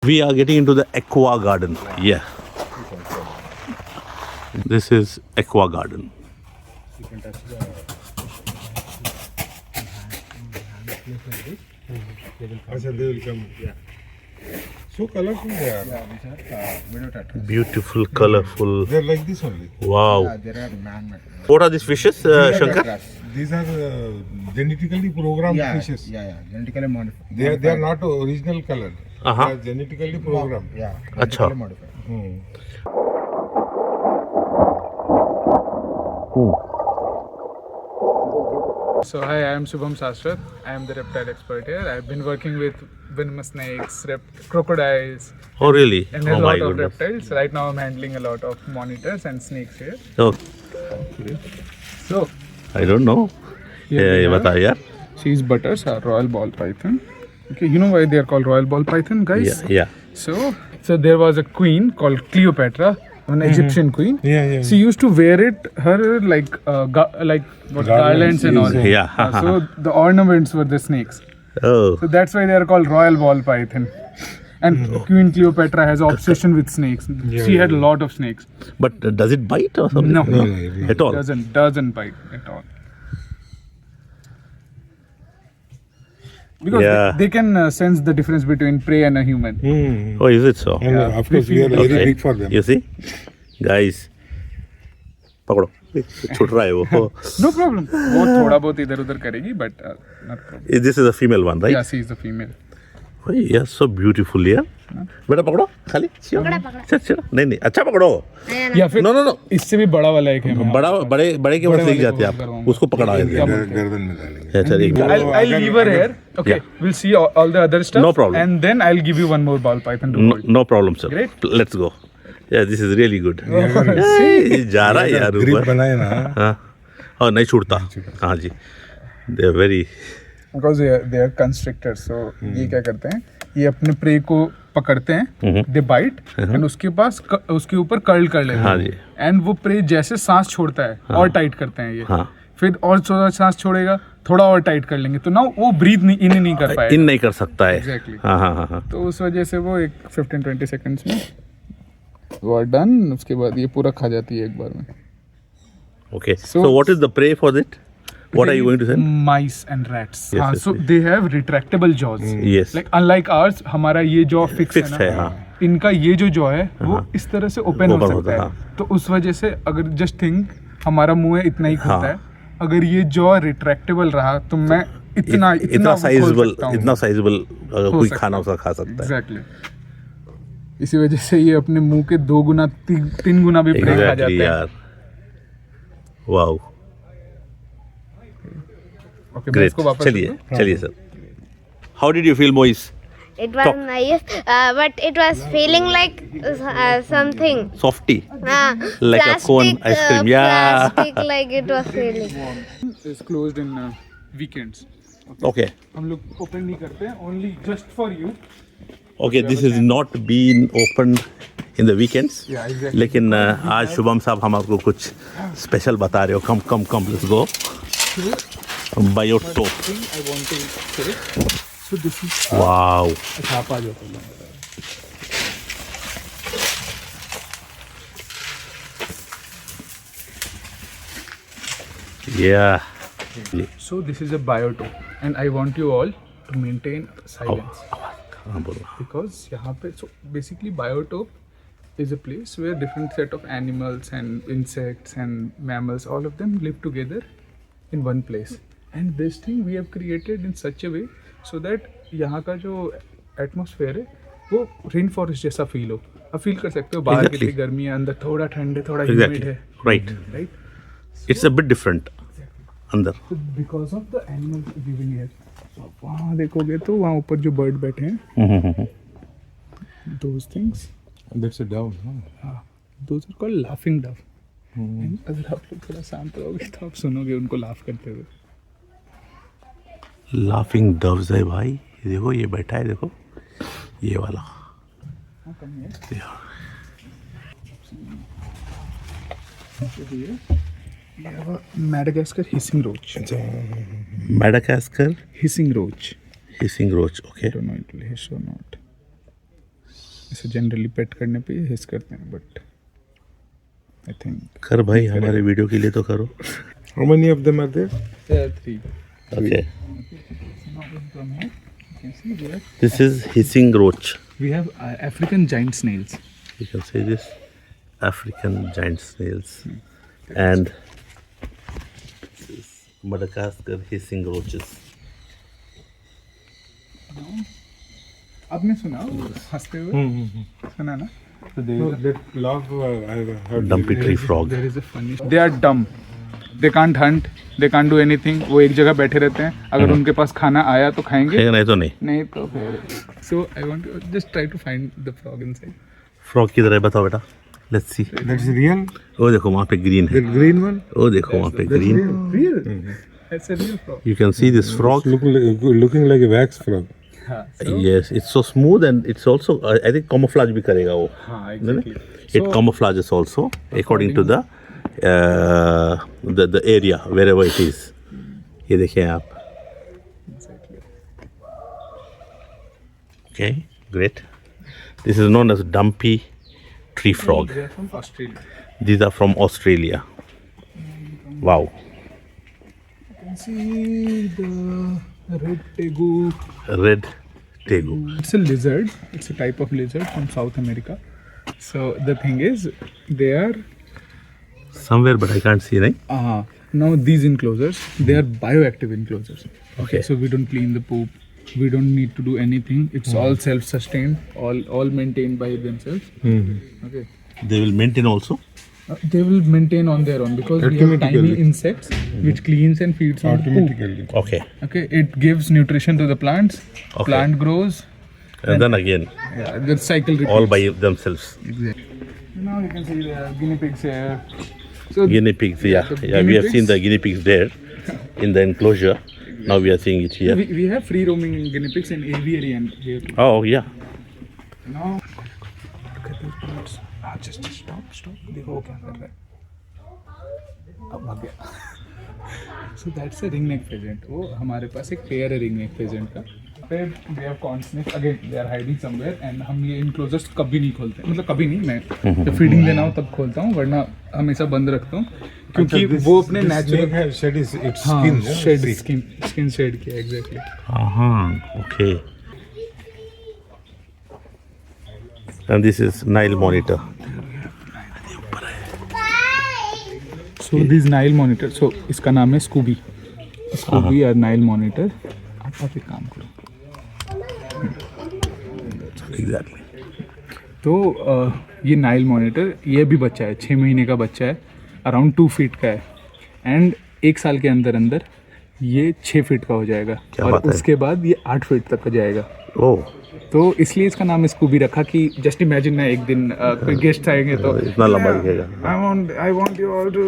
We are getting into the aqua garden. Yeah. This is aqua garden. You can touch the they will come. Yeah. So colorful they are. Yeah, these are widow tetraps. Beautiful, colorful. They're like this only. Wow. Yeah, there are man-made. What are these fishes, Shankar? Tetras. These are genetically programmed fishes. Yeah, genetically modified. They are not original color. Uh-huh. They are genetically programmed. Yeah, Acha. genetically modified. So hi, I am Shubham Sastrat. I am the reptile expert here. I've been working with venomous snakes, crocodiles, Oh, really? and a Oh, my lot of goodness. reptiles. Right now I'm handling a lot of monitors and snakes here. Oh, So I don't know. here Yeah, we yeah, have- bata yaar. these butters are royal ball python. Okay, you know why they are called royal ball python, guys? Yeah, yeah. So there was a queen called Cleopatra, an Egyptian queen. Yeah. She used to wear it her like garlands and all. Yeah. So the ornaments were the snakes. Oh, So that's why they are called royal ball python. And Queen Cleopatra has obsession with snakes. She had a lot of snakes. but does it bite or something? No, At all? doesn't bite at all. Because Yeah. they can sense the difference between prey and a human. Oh, is it so? And of course, we are very Okay. big for them. You see? Guys, पकड़ो छूट रहा है वो. No problem. वो थोड़ा बहुत इधर उधर करेगी, but not problem. This is a female one, right? Yeah, she is the female. Oh, yeah, so beautiful, yeah. बेटा पकड़ो खाली. अच्छा नहीं अच्छा पकड़ो. या फिर No, no. इससे भी बड़ा वाला एक है मेरे बड़े के बाद सीख जाते हैं आप. उसको पकड़ा देते हैं. गर्दन में डालेंगे. अच्छा ठीक है. I'll leave her here. Okay, Yeah. we'll see all the other stuff. No problem. And then I'll give you one more ball python to hold. No problem, sir. Great. Let's go. Yeah, this is really good. ये जा रहा है यार grip ऊपर. बनाए ना. हाँ. और नहीं छूटता. हाँ जी. They are very. Because they are constrictors. So ये क्या करते हैं? ये अपने prey को पकड़ते हैं. They bite and उसके ऊपर कर्ल कर लेते हैं. हाँ जी. And वो prey जैसे सांस छोड़ता है और टाइट करते हैं ये. हाँ. फिर और थोड़ा सांस छोड़ेगा, थोड़ा और टाइट कर लेंगे. तो ना वो ब्रीथ इन नहीं कर पाएगा. इन नहीं कर सकता है. Exactly. हाँ. तो उस वजह से वो एक 15-20 सेकंड्स में वो are done. उसके बाद ये पूरा खा जाती है एक बार में. Okay. So what is the prey for it? What are you going to say? Mice and rats. Yes, हाँ, yes, so yes. they have retractable jaws. Yes. Like unlike ours, हमारा ये jaw fixed Fixed है, ना. हाँ. इनका ये जो jaw है वो इस तरह से open हो Open सकता होता है, है. तो उस वजह से अगर just think हमारा मुंह है इतना ही खुलता हाँ. है. अगर ये jaw retractable रहा तो मैं इतना इतना साइजेबल खोल कोई सकता खाना हूँ. उसका खा सकता है. Exactly. इसी वजह से ये अपने मुंह के 2 गुना 3 गुना भी prey खा Exactly जाते हैं. यार. Wow. Okay, मैं Great. इसको वापस चलिए sir. How did you feel, Moise? It was nice, but it was feeling like something. Softy. Like a cone ice cream. Yeah. Plastic like it was feeling. is closed in weekends. Okay. हम लोग open नहीं करते हैं, only just for you. Okay, this is not been opened in the weekends. Yeah, exactly. लेकिन आज शुभम साहब हम आपको कुछ स्पेशल बता रहे हो. Come, let's go. Biotope. Thing I want to say. So this is Wow. अच्छा आप आ जाओ पहले. Yeah. So this is a biotope and I want you all to maintain silence हाँ बोलो. because यहाँ पे so basically biotope is a place where different set of animals and insects and mammals all of them live together in one place and this thing we have created in such a way so that यहाँ का जो atmosphere है वो rain forest जैसा feel हो. आप feel कर सकते हो बाहर Exactly. कितनी गर्मी है, अंदर थोड़ा ठंड है, थोड़ा ह्यूमिड Exactly. है. Right. Right? It's a bit different. अंदर. So because of the animals living here, so वहाँ देखोगे तो वहाँ ऊपर जो बर्ड बैठे हैं, those things, That's a down. those are called laughing dove. And अगर आप लोग थोड़ा शांत रहोगे तो आप सुनोगे उनको लाफ करते हुए. लाफिंग डव्स है भाई. ये देखो ये बैठा है देखो. ये वाला. हाँ, कम है. Yeah. So here we have a Madagascar hissing roach. Madagascar Hissing roach. hissing roach. Okay. I don't know it will hiss or not. ऐसे जनरली पेट करने पे हिस करते हैं, बट आई थिंक कर भाई, हमारे वीडियो के लिए तो करो. How many of them are there? 3. Okay. Now from here, you can see we have, This is hissing roach. we have African giant snails. You can see this African giant snails and this is Madagascar hissing roaches. आपने सुना हंसते हुए सुना ना? So there No, is that love I have heard. Dumpy tree frog. there is a funny. They are dumb. They can't hunt. They can't do anything. वो एक जगह बैठे रहते हैं. अगर उनके पास खाना आया तो खाएंगे. है नहीं तो नहीं. नहीं तो फिर. So I want to just try to find the frog inside. Frog किधर है बताओ बेटा. Let's see. That's real. वो देखो वहाँ पे ग्रीन है. The green one. वो देखो वहाँ पे green. Real? That's a real frog. You can see this frog. Looking like a wax frog. हाँ. So, Yes, it's so smooth and it's also I think camouflage भी करेगा वो. हाँ, exactly. It camouflages also according to the area wherever it is. ये देखिए आप. Okay, great. This is known as dumpy tree frog. They are from Australia. These are from Australia. Wow. You can see the red tegu. Red tegu. It's a lizard. It's a type of lizard from South America. So the thing is, they are Somewhere but I can't see, right? now these enclosures, they are bioactive enclosures. Okay. So we don't clean the poop. We don't need to do anything. It's all self-sustained, all maintained by themselves. Okay. They will maintain also. They will maintain on their own because we have tiny Automatically. insects which cleans and feeds on the poop. Automatically. Okay. Okay, it gives nutrition to the plants. Okay. Plant grows. And then again, Yeah, the cycle repeats. all by themselves. Exactly. Now you can see the guinea pigs here. So Guinea pigs, yeah. the Yeah, we guinea have seen pigs- the guinea pigs there in the enclosure. Now we are seeing it here. we have free roaming guinea pigs in aviary and here too. Oh, yeah. Now look at those birds. Just stop. देखो वो क्या कर रहा है. अब भाग गया. So that's a ringneck pheasant. वो हमारे पास एक पेयर है ringneck pheasant का. फिर we have corn snakes. Again they are hiding somewhere and हम ये enclosures कभी नहीं खोलते. मतलब कभी नहीं, मैं जब feeding देना हो तब खोलता हूँ, वरना हमेशा बंद रखता हूँ क्योंकि वो अपने Snake natural has shed its हाँ skin. yeah? shed See. skin shed किया exactly. Okay. And this is Nile monitor. So this Nile monitor. So इसका नाम है Scooby. Scooby or Nile monitor. आप एक काम करो. Exactly. तो ये नाइल मॉनिटर, ये भी बच्चा है, 6 महीने का बच्चा है, अराउंड 2 फीट का है एंड 1 साल के अंदर अंदर ये 6 फीट का हो जाएगा क्या और बात है? उसके बाद ये 8 फीट तक का जाएगा. Oh, तो इसलिए इसका नाम स्कूबी रखा कि जस्ट इमेजिन ना एक दिन कोई गेस्ट आएंगे तो इतना लंबा दिखेगा. I want you all to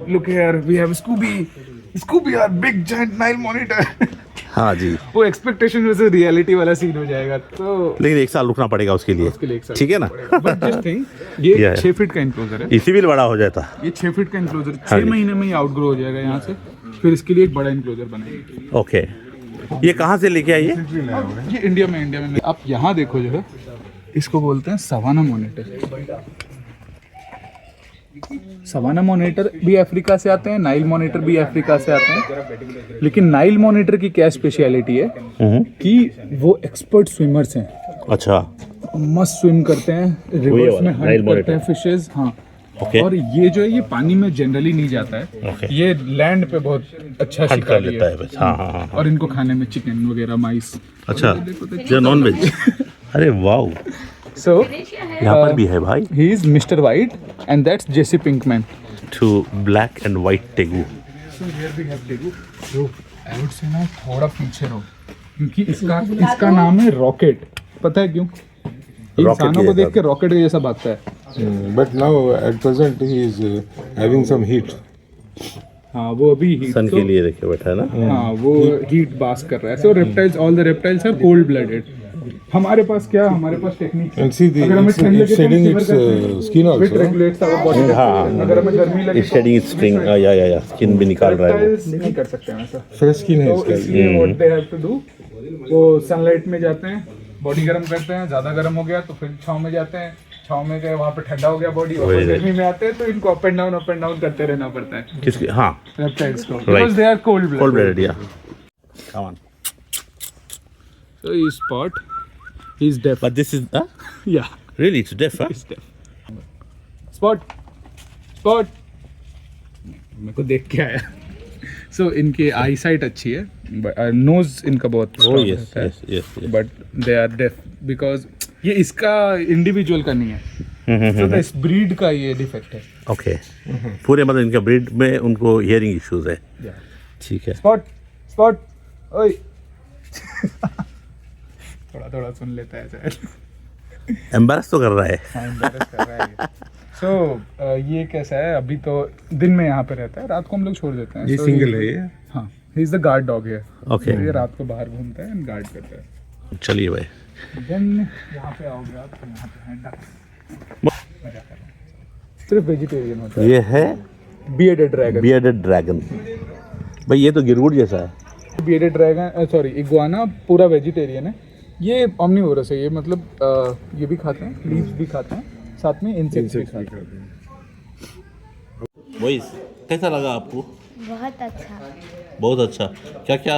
look here, we have Scooby our big giant Nile monitor. हाँ जी. वो एक्सपेक्टेशन में से रियलिटी वाला सीन हो जाएगा. तो लेकिन 1 साल रुकना पड़ेगा उसके लिए. उसके लिए 1 साल ठीक है ना? बट जस्ट थिंक ये Yeah. 6 फीट का इंक्लोजर है. इसी भी बड़ा हो जाता. ये 6 फीट का इंक्लोजर हाँ 6 जी. महीने में ही आउटग्रो हो जाएगा यहाँ से. फिर इसके लिए एक बड़ा इंक्लोजर बनाएंगे. ओके. ये कहाँ से लेके आइए? ये इंडिया में आप यहाँ देखो जो है, इसको बोलते हैं सवाना मॉनिटर. सवाना मॉनिटर भी अफ्रीका से आते हैं, नाइल मॉनिटर भी अफ्रीका से आते हैं. लेकिन नाइल मॉनिटर की क्या स्पेशलिटी है कि वो एक्सपर्ट स्विमर्स हैं. अच्छा. मस्त स्विम करते हैं, रिवर्स में वाला, Nile हंट करते हैं monitor. फिशेस. हाँ. Okay. और ये जो है ये पानी में जनरली नहीं जाता है. Okay. ये लैंड पे बहुत अच्छा हट कर शिकारी लेता है. है बस. हाँ हाँ हाँ. और इनको खाने में चिकन वगैरह, माइस. अच्छा. ये नॉन वेज. अरे वाओ. So यहाँ पर भी है भाई. he is Mr. White and that's Jesse Pinkman. To black and white tegu. So here we have Tegu. So I would say ना थोड़ा पीछे रहो क्योंकि इसका नाम है रॉकेट. पता है क्यों? इंसानों को देख के रॉकेट के जैसा भागता है. But now at present he is having some heat. हाँ वो अभी heat सन तो के लिए देखिए बैठा है ना. हाँ वो हीट बास कर रहा है. So reptiles, all the reptiles are cold blooded. हमारे पास क्या, हमारे पास टेक्निक है. And see the अगर हमें ठंड लगे it's तो हम shedding shiver its करते हैं. skin It also. regulates our body temperature. अगर हमें गर्मी लगे इस शेडिंग स्प्रिंग या स्किन भी निकाल रहा है वो. reptiles नहीं कर सकते हैं ऐसा. Fresh skin है तो इसका. इसलिए what they have to do, वो सनलाइट में जाते हैं, बॉडी गर्म करते हैं, ज़्यादा गर्म हो गया तो फिर छाँव में जाते हैं, छाँव में गए वहाँ पे ठंडा हो गया बॉडी, Very वापस good. गर्मी में आते हैं तो इनको अप एंड डाउन करते रहना पड़ता है किसकी? हाँ, रेप्टाइल्स को, because they are cold cold blooded, yeah. Come on. So he is Spot, he is deaf. But this is, Yeah, really, it's deaf, huh? he is deaf. Spot. मेरे को देख के आया. So इनकी आई साइट अच्छी है, knows इनका बहुत Oh, strong yes, रहता है. yes, yes, yes. But they are deaf because ये इसका इंडिविजुअल का नहीं है, so इस ब्रीड का ये डिफेक्ट है. Okay. पूरे मतलब इनका ब्रीड में उनको हियरिंग इश्यूज है. ठीक है. स्पॉट ओए थोड़ा सुन लेता है शायद. एम्बैरस तो कर रहा है. हाँ, embarrass कर रहा है ये. So, ये कैसा है, अभी तो दिन में यहाँ पे रहता है, रात को हम लोग छोड़ देते हैं. ये So, सिंगल है ये. हाँ, he is the guard dog है. Okay. ये रात को बाहर घूमता है एंड गार्ड करता है. चलिए भाई. देन यहाँ पे आओगे आप तो यहाँ पे है डक. मजा कर रहा हूँ. सिर्फ वेजिटेरियन होता है. ये है बियर्डेड ड्रैगन. Bearded dragon. भाई ये तो गिरवुड जैसा है. बियर्डेड ड्रैगन सॉरी इग्वाना पूरा वेजिटेरियन है. ये ऑमनीवोरस है, ये मतलब ये भी खाते हैं, लीव्स भी खाते हैं, साथ में इंसेक्ट्स भी खाते हैं. वही कैसा लगा आपको? बहुत अच्छा. बहुत अच्छा. क्या क्या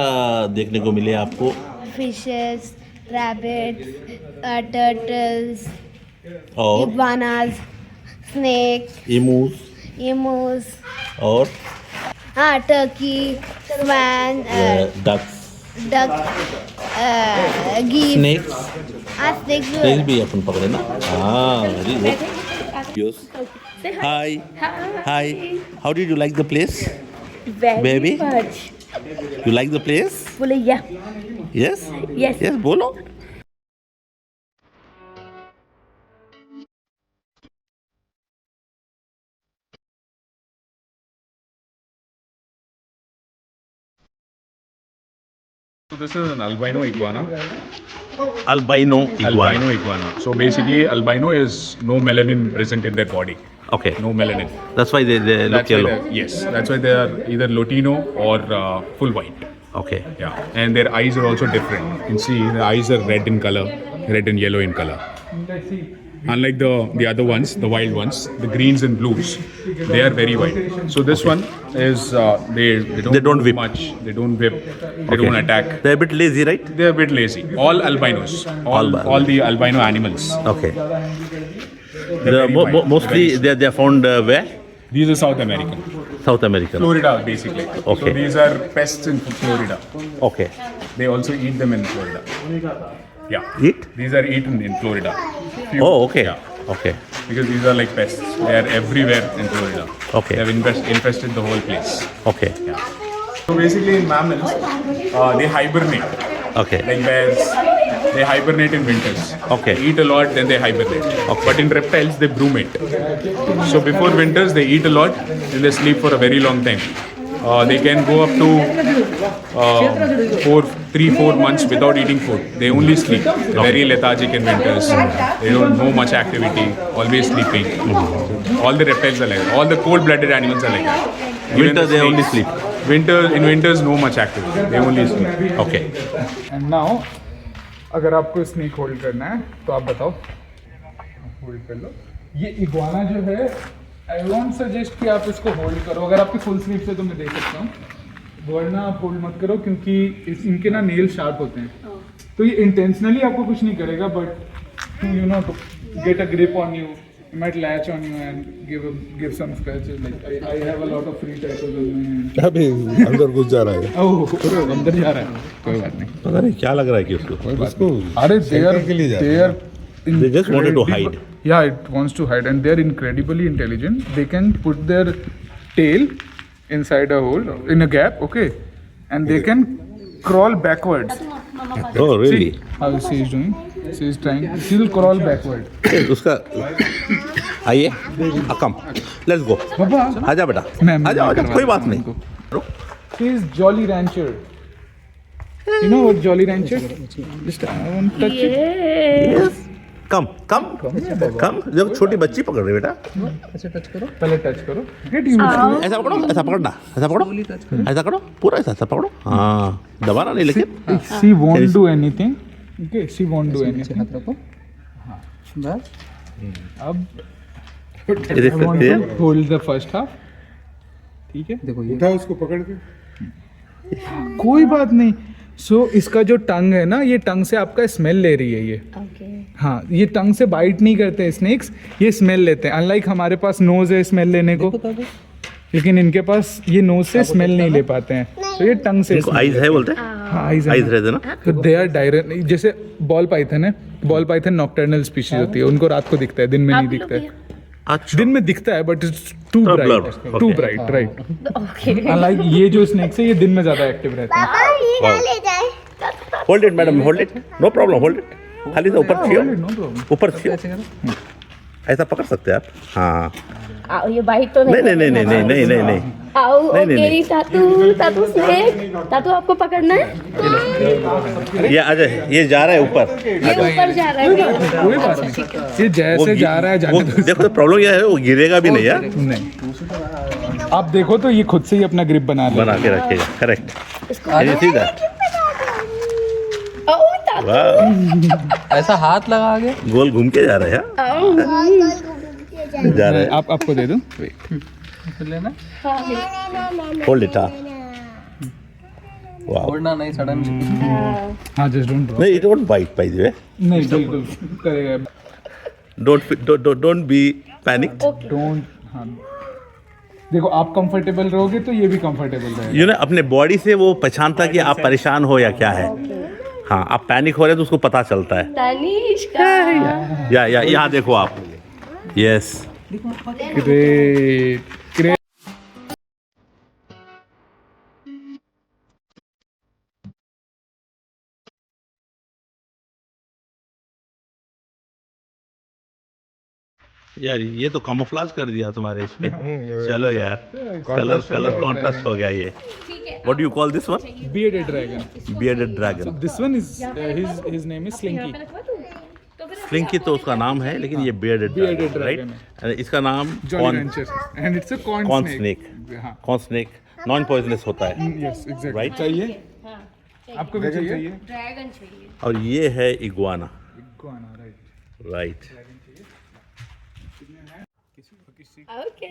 देखने को मिले आपको? Fishes, rabbits, turtles, और iguanas, snakes, इमूस emus, और turkey, swan, ducks, duck, geese. Snakes. snakes भी स्नेक्स भी अपन पकड़े ना. हाँ, very good. Yes. Hi. Hi. How did you like the place? Very Baby? much. You like the place? Fully, yeah. Yes? Yes. Yes, बोलो. So this is an albino iguana. Albino iguana. Albino iguana. So basically, albino is no melanin present in their body. Okay. No melanin. That's why they look That's why yellow. yes, that's why they are either Latino or full white. Okay. Yeah, and their eyes are also different. You can see the eyes are red in color, red and yellow in color. Unlike the other ones, the wild ones, the greens and blues, they are very white. So this one is they don't don't do whip. much. They don't whip. They don't attack. They're a bit lazy, right? They are a bit lazy. All albinos, all the albino animals. Okay. They're very white. Mostly they are found where? These are South American. South America. Florida, basically. Okay. So these are pests in Florida. Okay. They also eat them in Florida. Yeah. Eat? These are eaten in Florida. Oh, okay. Yeah. Okay. Because these are like pests. They are everywhere in Florida. Okay. They have infested the whole place. Okay. So basically in mammals, they hibernate. Okay. Like bears, they hibernate in winters. Okay. They eat a lot, then they hibernate. Okay. But in reptiles, they brumate. So before winters, they eat a lot, then they sleep for a very long time. They can go up to 3-4 months without eating food. They only sleep. They're very lethargic in winters. They don't know much activity, always sleeping. All the reptiles are like that. All the cold-blooded animals are like that. Even Winter the they only snakes. sleep. In winters, no much activity. They only sleep. Okay. And now अगर आपको snake hold करना है तो आप बताओ, hold कर लो. ये iguana जो है, आई वोंट सजेस्ट कि आप इसको होल्ड करो. अगर आपकी फुल स्लीव से तो मैं दे सकता हूँ, वरना आप होल्ड मत करो क्योंकि इनके ना नेल शार्प होते हैं. तो ये इंटेंशनली आपको कुछ नहीं करेगा, but to you know to get a grip on you, might latch on you and give some scratches. Like I have a lot of free tattoos on my hand. अभी अंदर घुस जा रहा है. ओह, अंदर जा रहा है. कोई बात नहीं. पता नहीं क्या लग रहा है कि उसको. उसको अरे के लिए जा they रहा are They just wanted to hide. Yeah, it wants to hide, and they are incredibly intelligent. They can put their tail inside a hole, in a gap, okay, and they can crawl backwards. Oh, really? See how she is doing? She is trying. She will crawl backward. उसका आइए, कम. Let's go. Baba, आजा बेटा. आजा आजा, कोई बात नहीं. she is Jolly Rancher. You know what Jolly Rancher? Just I want to touch it. Yes. कम कम कम. जब छोटी बच्ची पकड़ रही बेटा. पहले टच करो. Get used to it. ऐसा पकड़ो, ऐसा पकड़ना, ऐसा पकड़ो, ऐसा करो, पूरा ऐसा पकड़ो. हाँ, दबाना नहीं लेकिन. She won't do anything. Okay, she won't do नीचे anything. हाथ रखो बस अब ये देख I want सकते to हैं hold the first half. ठीक है, देखो ये उठा उसको पकड़ के कोई बात नहीं. सो इसका जो टंग है ना, ये टंग से आपका स्मेल ले रही है ये. हाँ, ये टंग से बाइट नहीं करते स्नेक्स, ये स्मेल लेते हैं. अनलाइक हमारे पास नोज है स्मेल लेने को, लेकिन इनके पास ये नोज से स्मेल नहीं ले पाते हैं, तो ये टंग से इनको आइज है बोलते हैं, हाँ आइज आइज रहते हैं ना. तो दे आर डायरेक्ट. जैसे बॉल पाइथन है, बॉल पाइथन नॉक्टर्नल स्पीशीज होती है, उनको रात को दिखता है, दिन में नहीं दिखता है. अच्छा, दिन में दिखता है बट इट्स टू थोड़ा bright, blurred, too okay. Bright, right. Unlike ये जो स्नेक्स है ये दिन में ज्यादा एक्टिव रहते हैं. पापा ये ले जाए. Hold it madam, hold it, no problem, hold it. खाली से ऊपर छियो, नो प्रॉब्लम. ऊपर छियो, ऐसा पकड़ सकते हैं आप. हाँ, आओ ये बाइट तो नहीं नहीं नहीं नहीं नहीं नहीं नहीं नहीं. आओ नहीं, नहीं, ओके तातू स्नेक तातू आपको पकड़ना है. ये अजय, ये जा रहा है ऊपर. ये ऊपर जा रहा है. कोई बात नहीं, ये जैसे जा रहा है जाने दो. देखो प्रॉब्लम क्या है, वो गिरेगा भी नहीं यार, नहीं, आप देखो तो ये खुद से ही अपना ग्रिप बना ले. बना के रखेगा. Correct, see that. आओ तातू. वाह, ऐसा हाथ लगा आगे गोल घूम के जा रहा है यार. जा रहा है. आप आपको दे दूं. लेना होल्ड इट. वाह, छोड़ना नहीं सडन हाँ जस्ट डोंट ड्रॉप. नहीं, don't bite by the way. नहीं बिल्कुल करेगा. Don't be panic. डोंट. हाँ देखो, आप कंफर्टेबल रहोगे तो ये भी कंफर्टेबल रहेगा. यू नो, अपने बॉडी से वो पहचानता कि आप परेशान हो या क्या है. हाँ, आप पैनिक हो रहे हैं तो उसको पता चलता है. तनिष्का. या यहाँ देखो आप. Yes, great great. यार ये तो कैमोफ्लेज कर दिया तुम्हारे इसमें. चलो यार, कलर कॉन्ट्रास्ट हो गया ये. What do you call this one? Bearded dragon. Bearded dragon. This one is his name is Slinky. Slinky तो उसका नाम है, लेकिन ये bearded Bearded dragon, dragon right. इसका नाम Jolly Rancher. And it's a corn corn snake. Snake. हाँ. Corn snake non poisonous होता है, Yes, exactly. Right? चाहिए? आपको भी चाहिए? ड्रैगन चाहिए. और ये है iguana. Iguana, right. Right. Okay.